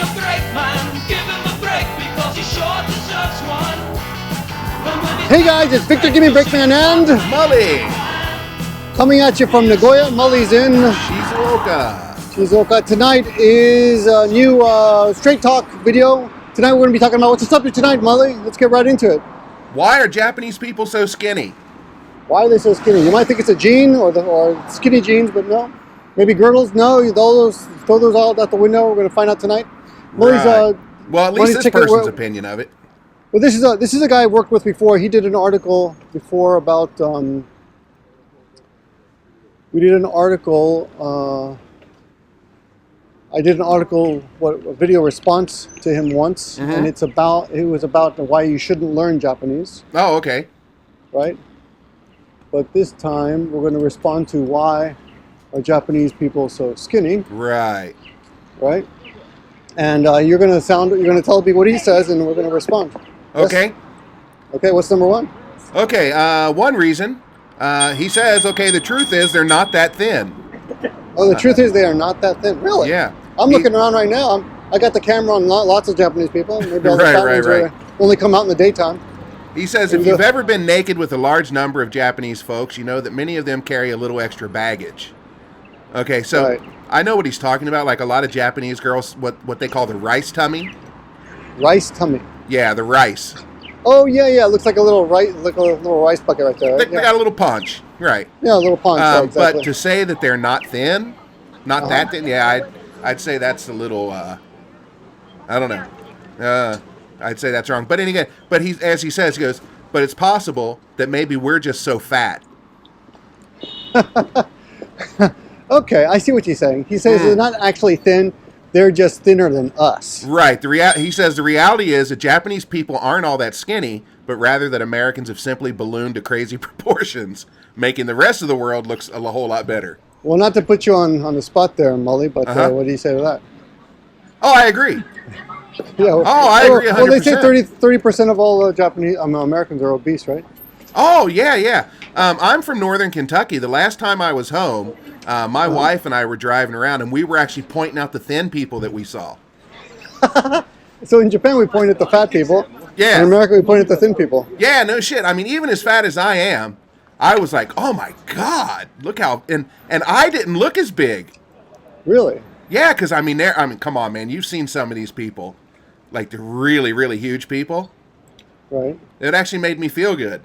Gimmeabreakman, give him a break because he sure deserves one. Hey guys, it's Victor Gimmeabreakman and Mully! coming at you from Nagoya. Mully's in Shizuoka. Tonight is a new straight talk video. Tonight we're going to be talking about what's the subject tonight, Mully. Let's get right into it. Why are Japanese people so skinny? Why are they so skinny? You might think it's a gene or skinny jeans, but no. Maybe girdles? No, throw those all out the window. We're going to find out tonight. Mully's, Right. Well, at least this person's opinion of it. Well, this is a guy I worked with before. He did an article before about I did an article, a video response to him once, and it was about why you shouldn't learn Japanese, Oh, okay. right? But this time we're going to respond to why are Japanese people so skinny, Right. right? And you're going to tell people what he says, and we're going to respond. Yes? Okay. Okay. What's number one? Okay, one reason. He says, okay, the truth is they're not that thin. Oh, the truth is they are not that thin. Really? Yeah. I'm looking around right now. I got the camera on lots of Japanese people. Maybe all the fat ones only come out in the daytime. He says, if you've ever been naked with a large number of Japanese folks, you know that many of them carry a little extra baggage. Okay, so Right. I know what he's talking about. Like a lot of Japanese girls, what they call the rice tummy. Rice tummy. Yeah, the rice. Oh yeah. It looks like a little rice bucket right there. They Right? Yeah. got a little punch. Right. Yeah, a little punch. Yeah, exactly. But to say that they're not thin, that thin, yeah, I'd say that's a little, I don't know. I'd say that's wrong. But again, as he says, he goes, but it's possible that maybe we're just so fat. Okay, I see what you're saying. He says they're not actually thin; they're just thinner than us. Right. He says the reality is that Japanese people aren't all that skinny, but rather that Americans have simply ballooned to crazy proportions, making the rest of the world look a whole lot better. Well, not to put you on the spot there, Mully, but what do you say to that? Oh, I agree. Yeah. I agree 100%. Well, they say 30% of all Japanese Americans are obese, right? Oh, yeah. I'm from northern Kentucky. The last time I was home, my wife and I were driving around, and we were actually pointing out the thin people that we saw. So in Japan, we point at the fat people. Yeah. In America, we point at the thin people. Yeah, no shit. I mean, even as fat as I am, I was like, oh my God, look how, and I didn't look as big. Really? Yeah, because come on, man. You've seen some of these people, like the really, really huge people. Right. It actually made me feel good.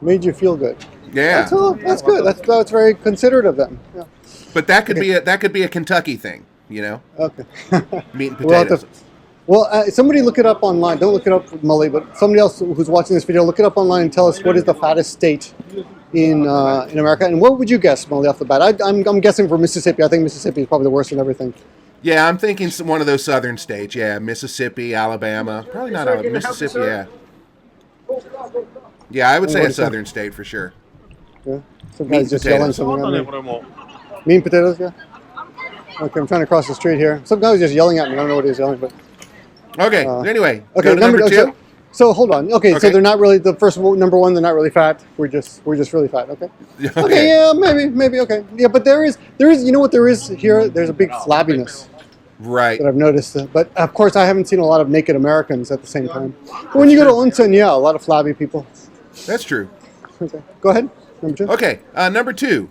Made you feel good. Yeah. That's good. That's very considerate of them. Yeah. But that could be a Kentucky thing, you know? Okay. Meat and potatoes. Somebody look it up online. Don't look it up, Mully, but somebody else who's watching this video, look it up online and tell us what is the fattest state in America. And what would you guess, Mully, off the bat? I'm guessing for Mississippi. I think Mississippi is probably the worst in everything. Yeah, I'm thinking one of those southern states. Yeah, Mississippi, Alabama. Probably not Alabama. Mississippi, yeah. Yeah, I would say a southern state for sure. Yeah. Some guy's just yelling something at me. Meat and potatoes, yeah? Okay, I'm trying to cross the street here. Some guy was just yelling at me. I don't know what he was yelling, but... Okay, anyway. Okay, go to number two. So hold on. Okay, so they're not really, the first number one, they're not really fat. We're just really fat, okay? Okay, yeah, maybe, okay. Yeah, but there is, you know what there is here? There's a big flabbiness. Right. That I've noticed. But of course, I haven't seen a lot of naked Americans at the same time. But when you go to onsen, yeah, a lot of flabby people. That's true. Okay, go ahead. Number two. Okay, number two.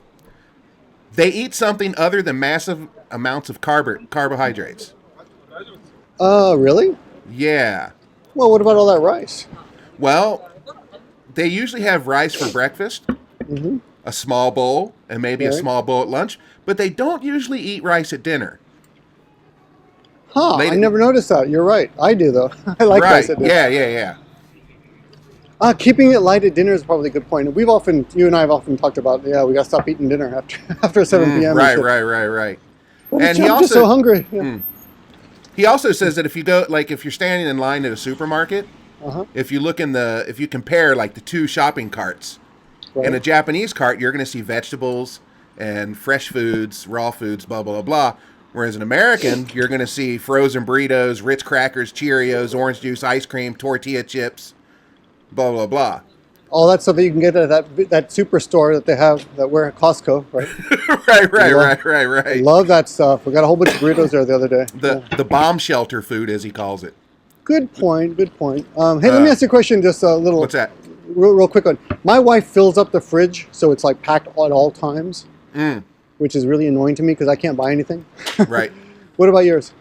They eat something other than massive amounts of carbohydrates. Really? Yeah. Well, what about all that rice? Well, they usually have rice for breakfast, a small bowl, and maybe a small bowl at lunch, but they don't usually eat rice at dinner. Huh, I never noticed that. You're right. I do, though. I like rice at dinner. Yeah. Keeping it light at dinner is probably a good point. You and I have often talked about, we got to stop eating dinner after 7 p.m. Right. Well, and I'm just so hungry. Yeah. He also says that if you go, like, if you're standing in line at a supermarket, if you compare like the two shopping carts, in a Japanese cart, you're going to see vegetables and fresh foods, raw foods, blah blah blah. Whereas an American, you're going to see frozen burritos, Ritz crackers, Cheerios, orange juice, ice cream, tortilla chips, blah blah blah. all that stuff that you can get at that superstore that they have that we're at Costco, right? right. I love that stuff. We got a whole bunch of burritos there the other day. The bomb shelter food, as he calls it. Good point. Hey, let me ask you a question. Just a little. What's that? Real quick one. My wife fills up the fridge, so it's like packed at all times, which is really annoying to me because I can't buy anything. Right. What about yours?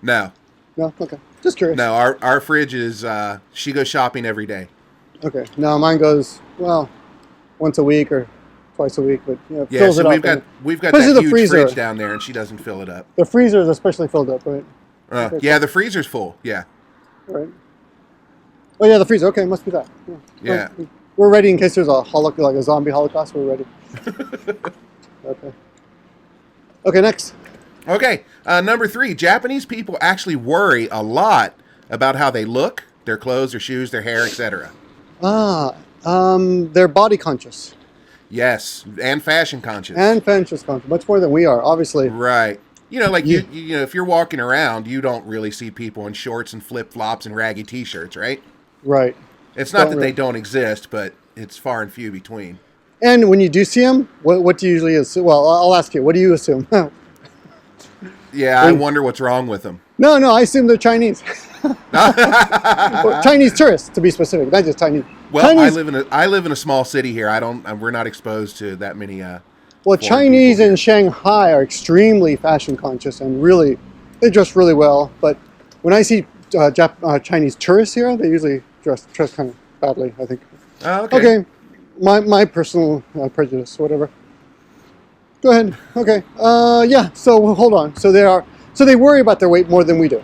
No. No. Okay. Just curious. No, our fridge is. She goes shopping every day. Okay. No, mine goes once a week or twice a week, but Yeah, fills so it up. we've got Especially that the huge freezer. fridge down there, and she doesn't fill it up. The freezer is especially filled up, right? Yeah, the freezer's full. Yeah. Right. Oh yeah, the freezer. Okay, must be that. Yeah. We're ready in case there's a like a zombie holocaust. We're ready. Okay. Okay, next. Okay, number 3. Japanese people actually worry a lot about how they look, their clothes, their shoes, their hair, etc. They're body conscious. Yes, and fashion conscious. And fashion conscious, much more than we are, obviously. Right. You know, like you know, if you're walking around, you don't really see people in shorts and flip flops and raggy T-shirts, right? Right. It's not that they don't exist, but it's far and few between. And when you do see them, what do you usually assume? Well, I'll ask you. What do you assume? Yeah, I wonder what's wrong with them. No, I assume they're Chinese. Chinese tourists, to be specific, not just Chinese. Well, Chinese, I live in a small city here. We're not exposed to that many. Well, Chinese in Shanghai are extremely fashion conscious and really, they dress really well. But when I see Chinese tourists here, they usually dress kind of badly, I think. Oh, okay. Okay, my personal prejudice, whatever. Go ahead. Okay. Yeah. So hold on. So they worry about their weight more than we do.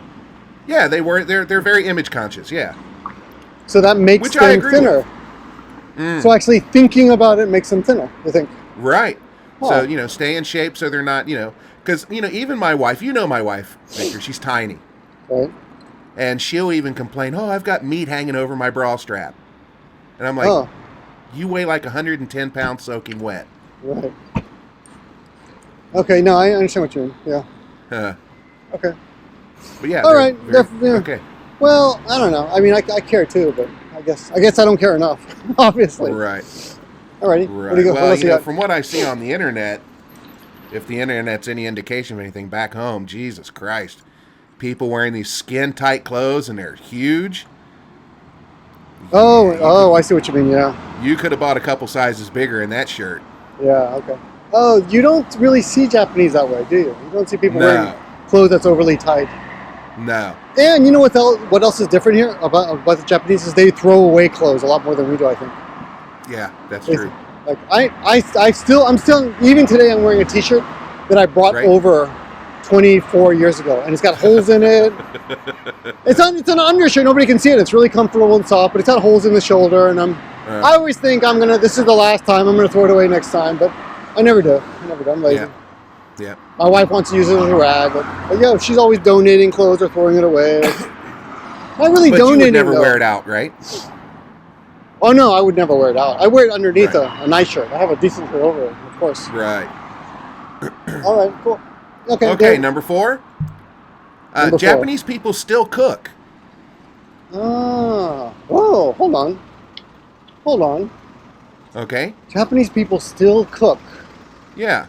Yeah, they're very image conscious. Yeah. So that makes them thinner. So actually thinking about it makes them thinner, I think. Right. Oh. So, stay in shape so they're not, because, even my wife, my wife, Victor, she's tiny. Right. And she'll even complain, oh, I've got meat hanging over my bra strap. And I'm like, you weigh like 110 pounds soaking wet. Right. Okay, no, I understand what you mean. Yeah. Okay. But yeah. All right. Okay. Well, I don't know. I mean, I care too, but I guess I don't care enough, obviously. Right. Alrighty. Right. Well, from what I see on the internet, if the internet's any indication of anything back home, Jesus Christ, people wearing these skin-tight clothes and they're huge. Oh, I see what you mean. Yeah. You could have bought a couple sizes bigger in that shirt. Yeah. Okay. Oh, you don't really see Japanese that way, do you? You don't see people wearing clothes that's overly tight. No. And you know what else is different here about the Japanese is they throw away clothes a lot more than we do, I think. Yeah, that's true. Like I'm still even today I'm wearing a T-shirt that I brought over 24 years ago, and it's got holes in it. It's an undershirt. Nobody can see it. It's really comfortable and soft, but it's got holes in the shoulder, and I always think this is the last time. I'm gonna throw it away next time, but I never do. I'm lazy. Yeah. My wife wants to use it as a rag, but she's always donating clothes or throwing it away. Not really donating. You would never wear it out, right? Oh no, I would never wear it out. I wear it underneath a nice shirt. I have a decent shirt over it, of course. Right. All right, cool. Okay, number 4. Japanese people still cook. Whoa, hold on. Okay. Japanese people still cook. Yeah.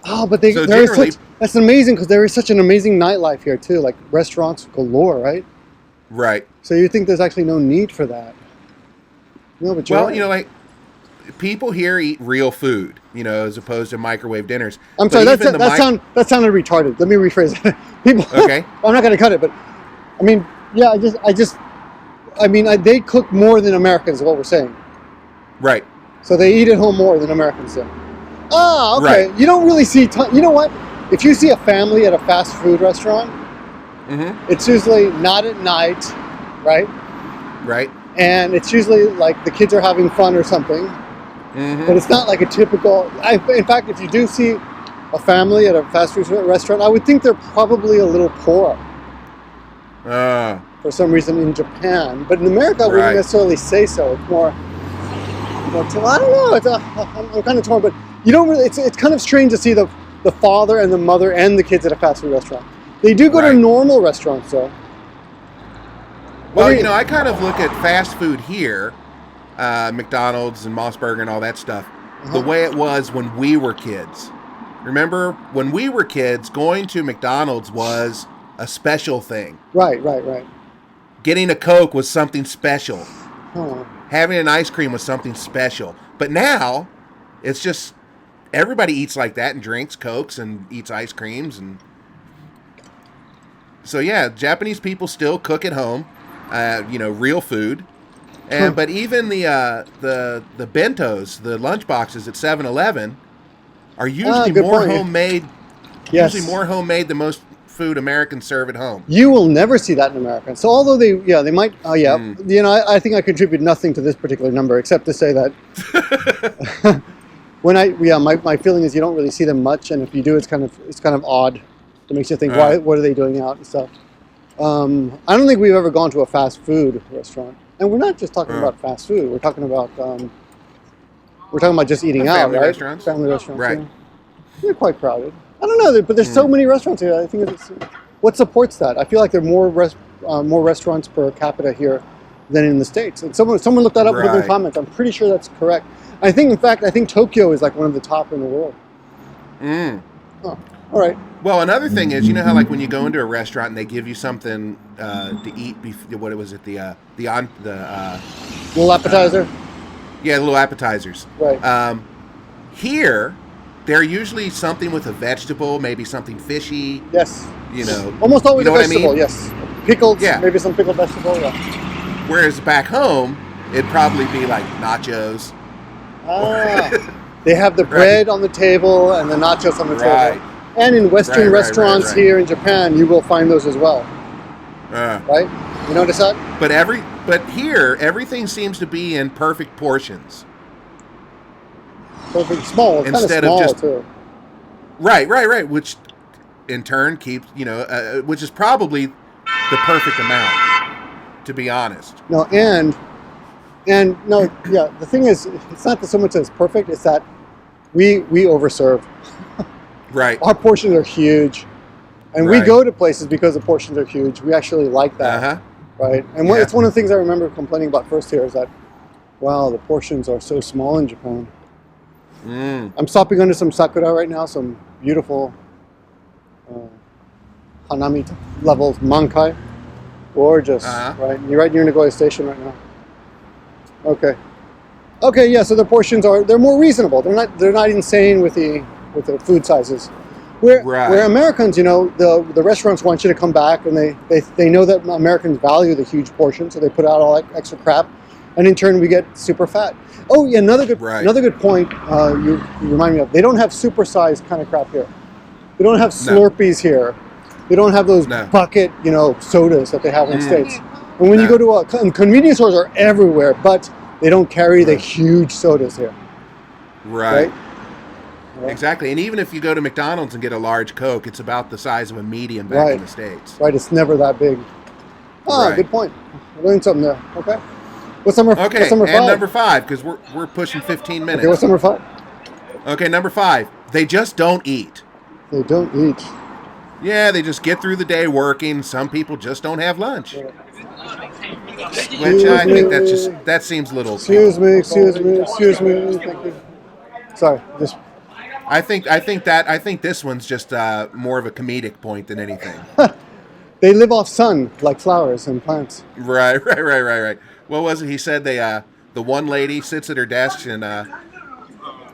Oh, but that's amazing because there is such an amazing nightlife here too, like restaurants galore, right? Right. So you think there's actually no need for that? No, but well, like people here eat real food, as opposed to microwave dinners. I'm sorry, that sounded retarded. Let me rephrase that. People. Okay. I'm not going to cut it, but I mean, yeah, they cook more than Americans, is what we're saying. Right. So they eat at home more than Americans do. Ah, okay. Right. You don't really see. You know what? If you see a family at a fast food restaurant, it's usually not at night, right? Right. And it's usually like the kids are having fun or something. But it's not like a typical. In fact, if you do see a family at a fast food restaurant, I would think they're probably a little poor. For some reason in Japan, but in America, I wouldn't necessarily say so. It's more. I don't know. I'm kind of torn, but you don't really. It's kind of strange to see the father and the mother and the kids at a fast food restaurant. They do go to normal restaurants, though. Well, I kind of look at fast food here McDonald's and Mossburger and all that stuff, the way it was when we were kids. Remember, when we were kids, going to McDonald's was a special thing. Right. Getting a Coke was something special. Huh. Having an ice cream was something special. But now, it's just everybody eats like that and drinks Cokes and eats ice creams. And so, yeah, Japanese people still cook at home, real food. And But even the bentos, the lunch boxes at 7-Eleven, are usually more homemade. Yes. Usually more homemade than most food Americans serve at home. You will never see that in America. So although they might, I think I contribute nothing to this particular number except to say that my feeling is you don't really see them much, and if you do, it's kind of odd. It makes you think, what are they doing out and stuff. I don't think we've ever gone to a fast food restaurant, and we're not just talking about fast food. We're talking about just eating out, right? Restaurants? Family restaurants, right? Yeah. They're quite crowded. I don't know, but there's so many restaurants here. I think what supports that? I feel like there are more restaurants per capita here than in the States. And someone looked that up in the comments. I'm pretty sure that's correct. I think Tokyo is like one of the top in the world. Mm. Oh, all right. Well, another thing is, you know how like when you go into a restaurant and they give you something to eat. What was it? The little appetizer. Little appetizers. Right. Here, they're usually something with a vegetable, maybe something fishy. Yes. almost almost always a vegetable. Yes. Pickled. Yeah. Maybe some pickled vegetable. Yeah. Whereas back home, it'd probably be like nachos. They have the bread on the table and the nachos on the table. And in Western restaurants here in Japan, you will find those as well. Right? You notice that? But here, everything seems to be in perfect portions. Perfect small. It's Instead kind of small, of just too. Right. Which in turn keeps, which is probably the perfect amount, to be honest. No, the thing is, it's not so much that it's perfect, it's that we overserve. Right. Our portions are huge. And we go to places because the portions are huge. We actually like that. Right? And it's one of the things I remember complaining about first here is that, wow, the portions are so small in Japan. I'm stopping under some sakura right now, some beautiful hanami levels, mankai. Gorgeous, right? You're right near Nagoya Station right now. Okay, yeah. So the portions they're more reasonable. They're not insane with the food sizes. Where Americans, the restaurants want you to come back, and they know that Americans value the huge portion, so they put out all that extra crap, and in turn we get super fat. Oh yeah, another good point you remind me of. They don't have supersized kind of crap here. They don't have Slurpees here. They don't have those bucket, sodas that they have in the States. And when you go to convenience stores are everywhere, but they don't carry the huge sodas here. Right? Exactly. And even if you go to McDonald's and get a large Coke, it's about the size of a medium back in the States. Right. It's never that big. Good point. I learned something there. Okay. What's number 5? And number 5, because we're pushing 15 minutes. Okay, what's number 5? Okay, number 5. They just don't eat. They don't eat. Yeah, they just get through the day working. Some people just don't have lunch. Yeah. Which I think that seems a little... Excuse me. Thank you. Sorry, just... I think this one's just more of a comedic point than anything. They live off sun like flowers and plants. Right. What was it? He said the one lady sits at her desk and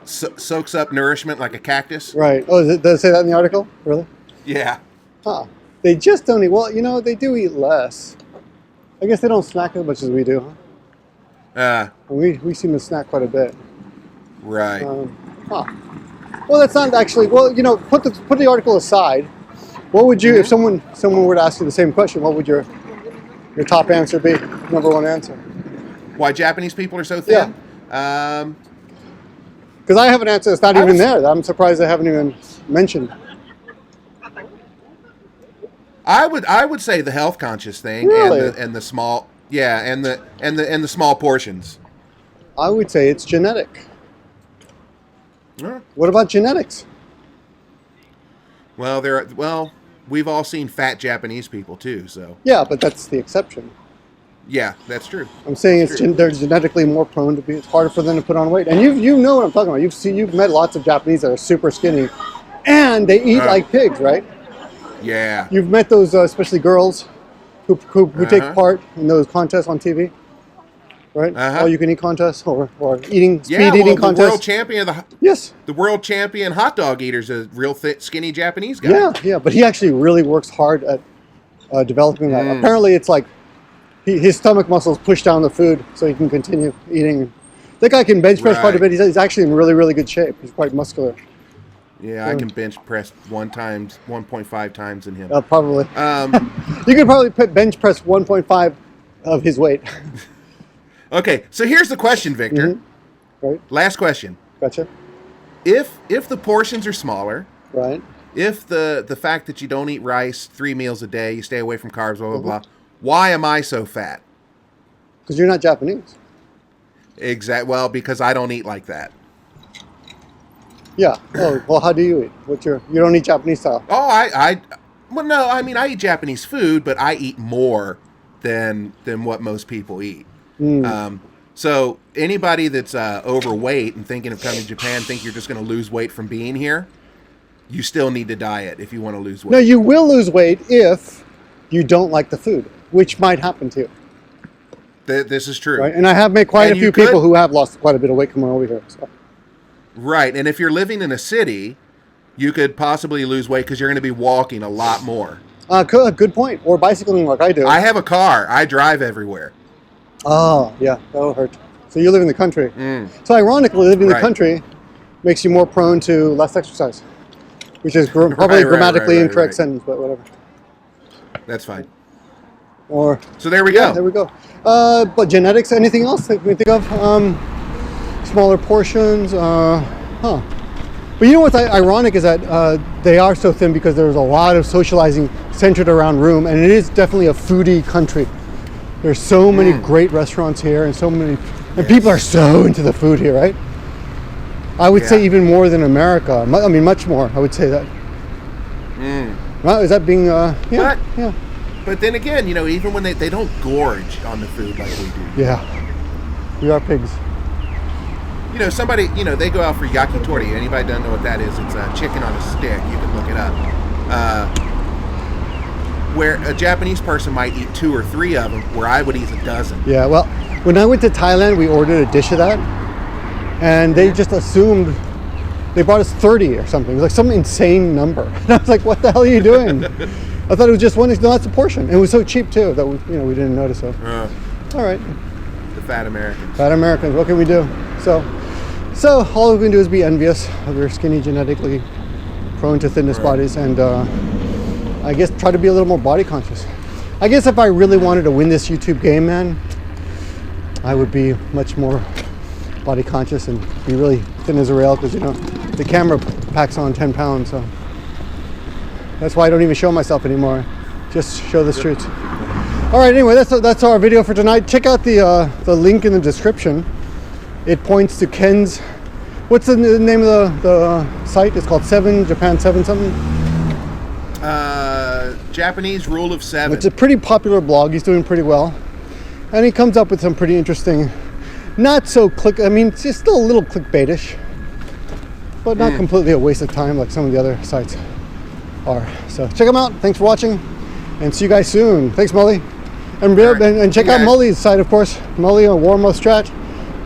soaks up nourishment like a cactus. Right. Oh, does it say that in the article? Really? Yeah. Huh. They just don't eat. Well, they do eat less. I guess they don't snack as much as we do, huh? We seem to snack quite a bit. Right. Well, that's not actually. Well, put the article aside. What would you, if someone were to ask you the same question, what would your top answer be? Number one answer. Why Japanese people are so thin? Yeah. Because I have an answer that's not even there. That I'm surprised they haven't even mentioned. I would say the health conscious thing, really? and the small, and the small portions. I would say it's genetic. Huh? What about genetics? Well, we've all seen fat Japanese people too, so. Yeah, but that's the exception. Yeah, that's true. I'm saying they're genetically more prone to be. It's harder for them to put on weight. And you know what I'm talking about. You've met lots of Japanese that are super skinny, and they eat like pigs, right? Yeah. You've met those, especially girls, who take part in those contests on TV, right? All you can eat contests or speed eating contests. The world champion of yes, the world champion hot dog eater's a real thick, skinny Japanese guy. Yeah, but he actually really works hard at developing that. Apparently, it's like his stomach muscles push down the food so he can continue eating. That guy can bench press quite a bit. He's actually in really, really good shape. He's quite muscular. Yeah, I can bench press 1.5 times in him. Probably. You could probably bench press 1.5 of his weight. Okay, so here's the question, Victor. Right. Last question. Gotcha. If the portions are smaller, right? If the fact that you don't eat rice 3 meals a day, you stay away from carbs, blah blah blah, why am I so fat? Because you're not Japanese. Well, because I don't eat like that. Yeah. Oh, well, how do you eat? You don't eat Japanese style? Oh, well, no, I mean, I eat Japanese food, but I eat more than what most people eat. So anybody that's overweight and thinking of coming to Japan, think you're just going to lose weight from being here, you still need to diet if you want to lose weight. No, you will lose weight if you don't like the food, which might happen to you. This is true. Right? And I have met quite a few people who have lost quite a bit of weight coming over here. So. Right, and if you're living in a city, you could possibly lose weight because you're going to be walking a lot more. Good point. Or bicycling like I do. I have a car. I drive everywhere. Oh, yeah, that'll hurt. So you live in the country. So ironically, living in the country makes you more prone to less exercise, which is probably grammatically incorrect sentence, but whatever. That's fine. So there we go. There we go. But genetics, anything else that we think of? Smaller portions. But you know what's ironic is that they are so thin because there's a lot of socializing centered around room, and it is definitely a foodie country. There's so many great restaurants here, and people are so into the food here, right? I would say even more than America. I mean, much more. I would say that. Well, is that being? But then again, even when they don't gorge on the food like we do. Yeah, we are pigs. Somebody, they go out for yakitori. Anybody doesn't know what that is? It's a chicken on a stick. You can look it up. Where a Japanese person might eat 2 or 3 of them, where I would eat a dozen. Yeah, well, when I went to Thailand, we ordered a dish of that, and they just assumed they brought us 30 or something. It was like some insane number. And I was like, what the hell are you doing? I thought it was just one. No, that's a portion. And it was so cheap, too, that we didn't notice it. All right. The fat Americans. Fat Americans. What can we do? So all we can do is be envious of your skinny, genetically prone to thinness bodies, and I guess try to be a little more body conscious. I guess if I really wanted to win this YouTube game, man, I would be much more body conscious and be really thin as a rail, because the camera packs on 10 pounds, so that's why I don't even show myself anymore. Just show the streets. All right, anyway, that's our video for tonight. Check out the link in the description. It points to Ken's. What's the name of the site? It's called Japan 7 something. Japanese Rule of 7. It's a pretty popular blog. He's doing pretty well, and he comes up with some pretty interesting, not so I mean, it's just still a little clickbaitish, but not completely a waste of time like some of the other sites are. So check them out. Thanks for watching, and see you guys soon. Thanks, Mully, and check out Mully's site, of course. Mully on Warmo Strat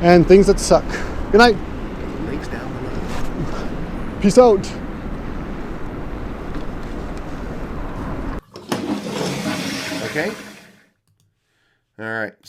and Things That Suck. Good night. Links down below. Peace out. Okay. All right.